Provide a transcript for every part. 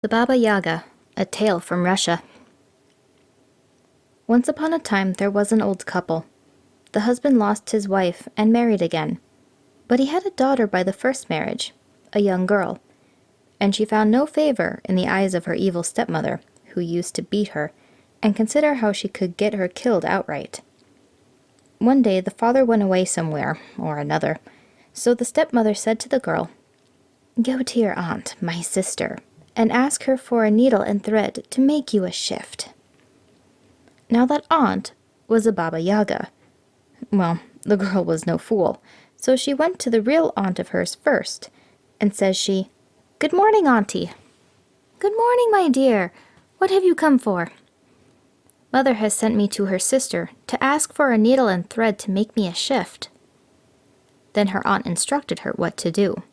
The Baba Yaga, a tale from Russia. Once upon a time there was an old couple. The husband lost his wife and married again. But he had a daughter by the first marriage, a young girl, and she found no favor in the eyes of her evil stepmother, who used to beat her and consider how she could get her killed outright. One day the father went away somewhere or another, so the stepmother said to the girl, "Go to your aunt, my sister, and ask her for a needle and thread to make you a shift." Now that aunt was a Baba Yaga. Well, the girl was no fool, so she went to the real aunt of hers first, and says she, "Good morning, auntie." "Good morning, my dear. What have you come for?" "Mother has sent me to her sister to ask for a needle and thread to make me a shift." Then her aunt instructed her what to do.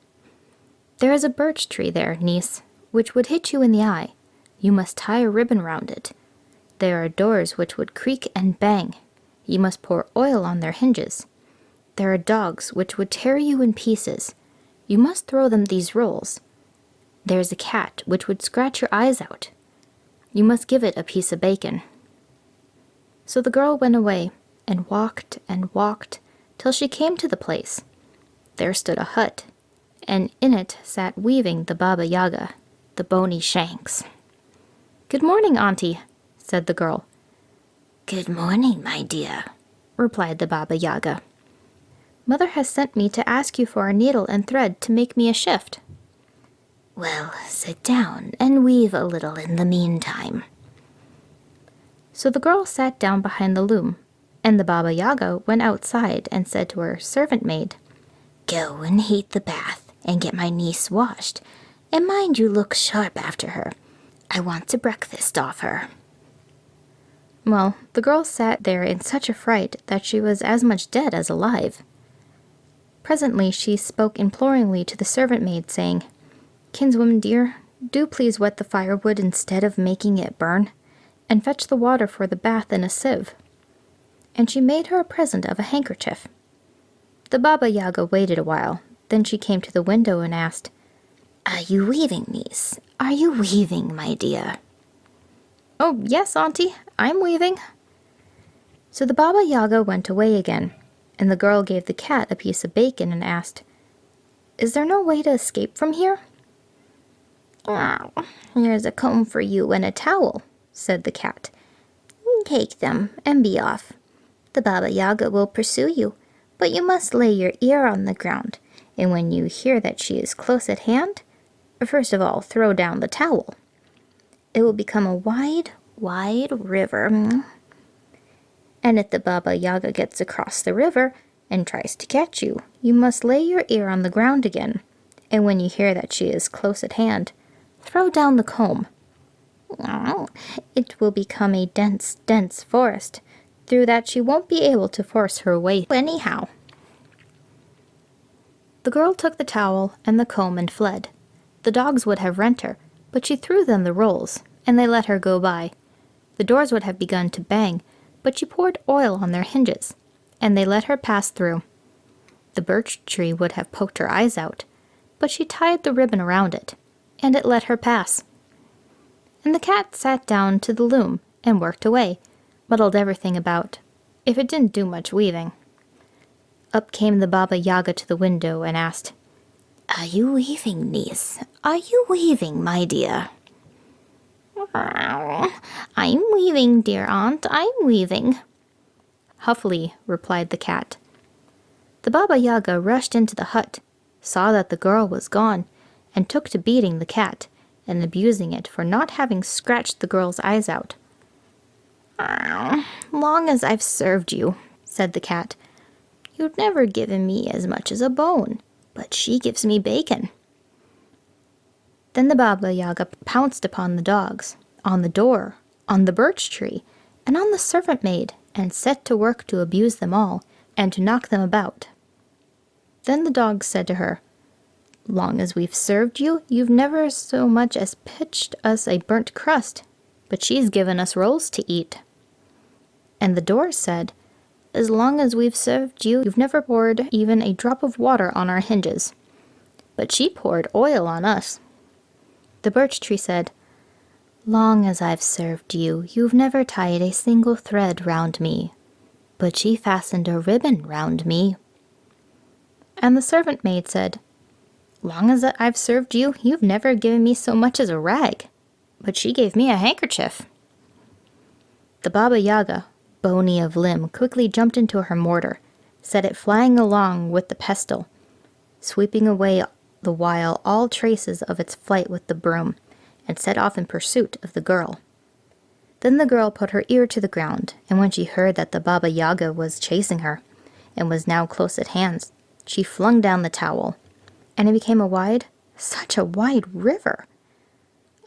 "There is a birch tree there, niece, which would hit you in the eye. You must tie a ribbon round it. There are doors which would creak and bang. You must pour oil on their hinges. There are dogs which would tear you in pieces. You must throw them these rolls. There is a cat which would scratch your eyes out. You must give it a piece of bacon." So the girl went away and walked till she came to the place. There stood a hut, and in it sat weaving the Baba Yaga, the bony shanks. "Good morning, auntie," said the girl. "Good morning, my dear," replied the Baba Yaga. "Mother has sent me to ask you for a needle and thread to make me a shift." "Well, sit down and weave a little in the meantime." So the girl sat down behind the loom, and the Baba Yaga went outside and said to her servant maid, "Go and heat the bath and get my niece washed, and mind you look sharp after her. I want to breakfast off her." Well, the girl sat there in such a fright that she was as much dead as alive. Presently she spoke imploringly to the servant maid, saying, "Kinswoman dear, do please wet the firewood instead of making it burn, and fetch the water for the bath in a sieve." And she made her a present of a handkerchief. The Baba Yaga waited a while, then she came to the window and asked, "Are you weaving, niece? Are you weaving, my dear?" "Oh, yes, auntie, I'm weaving." So the Baba Yaga went away again, and the girl gave the cat a piece of bacon and asked, "Is there no way to escape from here?" "Oh, here's a comb for you and a towel," said the cat. "Take them and be off. The Baba Yaga will pursue you, but you must lay your ear on the ground, and when you hear that she is close at hand, first of all throw down the towel. It will become a wide, wide river. And if the Baba Yaga gets across the river and tries to catch you, you must lay your ear on the ground again, and when you hear that she is close at hand, throw down the comb. It will become a dense, dense forest, through that she won't be able to force her way anyhow." The girl took the towel and the comb and fled. The dogs would have rent her, but she threw them the rolls, and they let her go by. The doors would have begun to bang, but she poured oil on their hinges, and they let her pass through. The birch tree would have poked her eyes out, but she tied the ribbon around it, and it let her pass. And the cat sat down to the loom and worked away, muddled everything about, if it didn't do much weaving. Up came the Baba Yaga to the window and asked, "Are you weaving, niece? Are you weaving, my dear?" "I'm weaving, dear aunt, I'm weaving," huffily replied the cat. The Baba Yaga rushed into the hut, saw that the girl was gone, and took to beating the cat and abusing it for not having scratched the girl's eyes out. "Long as I've served you," said the cat, "you've never given me as much as a bone, but she gives me bacon." Then the Baba Yaga pounced upon the dogs, on the door, on the birch tree, and on the servant maid, and set to work to abuse them all, and to knock them about. Then the dogs said to her, "Long as we've served you, you've never so much as pitched us a burnt crust, but she's given us rolls to eat." And the doors said, "As long as we've served you, you've never poured even a drop of water on our hinges, but she poured oil on us." The birch tree said, Long as I've served you, you've never tied a single thread round me, but she fastened a ribbon round me. And the servant maid said, Long as I've served you, you've never given me so much as a rag, but she gave me a handkerchief. The Baba Yaga, bony of limb, quickly jumped into her mortar, set it flying along with the pestle, sweeping away the while all traces of its flight with the broom, and set off in pursuit of the girl. Then the girl put her ear to the ground, and when she heard that the Baba Yaga was chasing her, and was now close at hand, she flung down the towel, and it became such a wide river.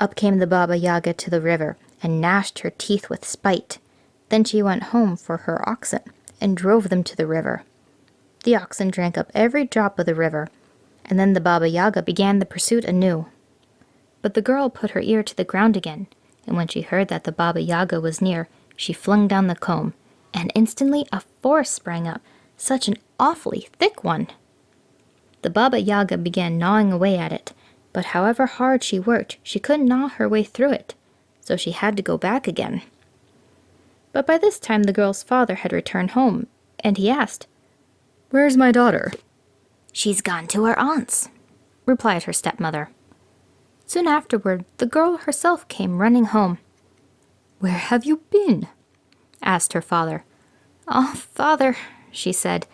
Up came the Baba Yaga to the river, and gnashed her teeth with spite. Then she went home for her oxen, and drove them to the river. The oxen drank up every drop of the river, and then the Baba Yaga began the pursuit anew. But the girl put her ear to the ground again, and when she heard that the Baba Yaga was near, she flung down the comb, and instantly a forest sprang up, such an awfully thick one. The Baba Yaga began gnawing away at it, but however hard she worked, she couldn't gnaw her way through it, so she had to go back again. But by this time the girl's father had returned home, and he asked, "Where's my daughter?" She's gone to her aunt's, replied her stepmother. Soon afterward, the girl herself came running home. "Where have you been?" asked her father. "Oh, father," she said,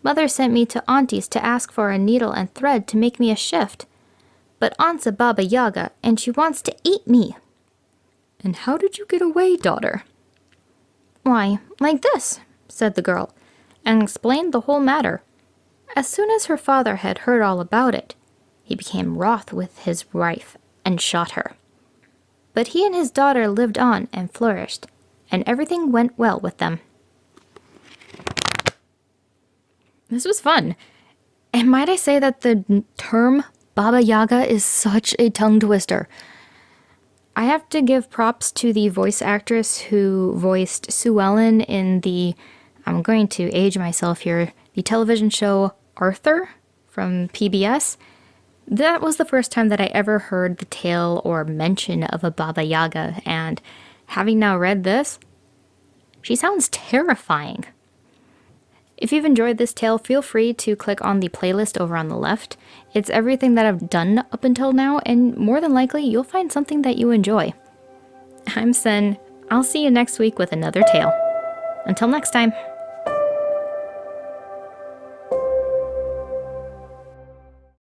"mother sent me to auntie's to ask for a needle and thread to make me a shift. But aunt's a Baba Yaga, and she wants to eat me." "And how did you get away, daughter?" "Why, like this," said the girl, and explained the whole matter. As soon as her father had heard all about it, he became wroth with his wife and shot her. But he and his daughter lived on and flourished, and everything went well with them. This was fun. And might I say that the term Baba Yaga is such a tongue twister. I have to give props to the voice actress who voiced Sue Ellen in I'm going to age myself here, the television show Arthur from PBS. That was the first time that I ever heard the tale or mention of a Baba Yaga, and having now read this, she sounds terrifying. If you've enjoyed this tale, feel free to click on the playlist over on the left. It's everything that I've done up until now, and more than likely, you'll find something that you enjoy. I'm Sen. I'll see you next week with another tale. Until next time.